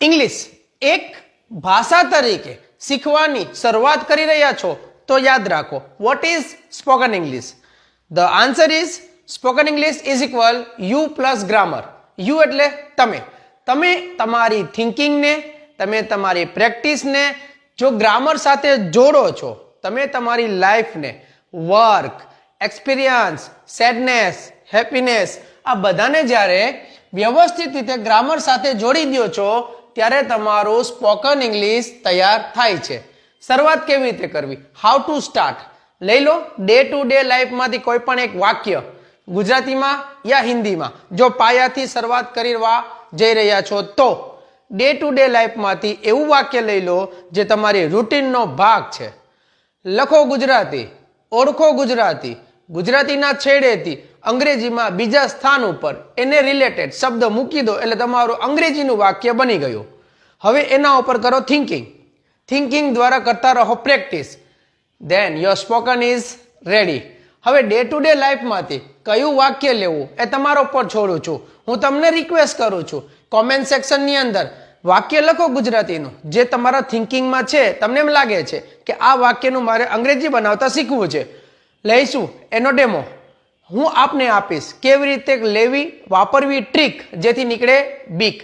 English એક ભાષા તરીકે શીખવાની શરૂઆત કરી રહ્યા છો તો યાદ રાખો, what is spoken English? The answer is spoken English is equal you plus grammar. You એટલે તમે. તમે તમારી થિંકિંગને, તમે તમારી પ્રેક્ટિસને જો ગ્રામર સાથે જોડો છો, તમે તમારી લાઈફને વર્ક, એક્સપિરિયન્સ, સેડનેસ, હેપીનેસ આ બધાને જ્યારે વ્યવસ્થિત રીતે ગ્રામર સાથે જોડી દો છો ત્યારે તમારું સ્પોકન ઇંગ્લિશ તૈયાર થાય છે. શરૂઆત કેવી રીતે કરવી? How to start? લઈ લો ડે ટુ ડે લાઈફમાંથી કોઈ પણ એક વાક્ય ગુજરાતીમાં યા હિન્દીમાં જો પાયાથી શરૂઆત કરવા જઈ રહ્યા છો તો ડે ટુ ડે લાઈફમાંથી એવું વાક્ય લઈ લો જે તમારી રૂટીનનો ભાગ છે. લખો ગુજરાતી, ઓળખો ગુજરાતી, ગુજરાતીના છેડેથી અંગ્રેજીમાં બીજા સ્થાન ઉપર એને રિલેટેડ શબ્દ મૂકી દો એટલે તમારું અંગ્રેજીનું વાક્ય બની ગયું. હવે એના ઉપર કરો થિંકિંગ. થિંકિંગ દ્વારા કરતા રહો practice. Then your spoken is ready. હવે ડે ટુ ડે લાઈફમાંથી કયું વાક્ય લેવું એ તમારા ઉપર છોડું છું. હું તમને રિક્વેસ્ટ કરું છું, કોમેન્ટ સેક્શનની અંદર વાક્ય લખો ગુજરાતીનું જે તમારા થિંકિંગમાં છે. તમને એમ લાગે છે કે આ વાક્યનું મારે અંગ્રેજી બનાવતા શીખવું છે, લઈશું એનો ડેમો હું આપને આપીશ. કેવી રીતે લેવી, વાપરવી ટ્રીક જેથી નીકળે બીક.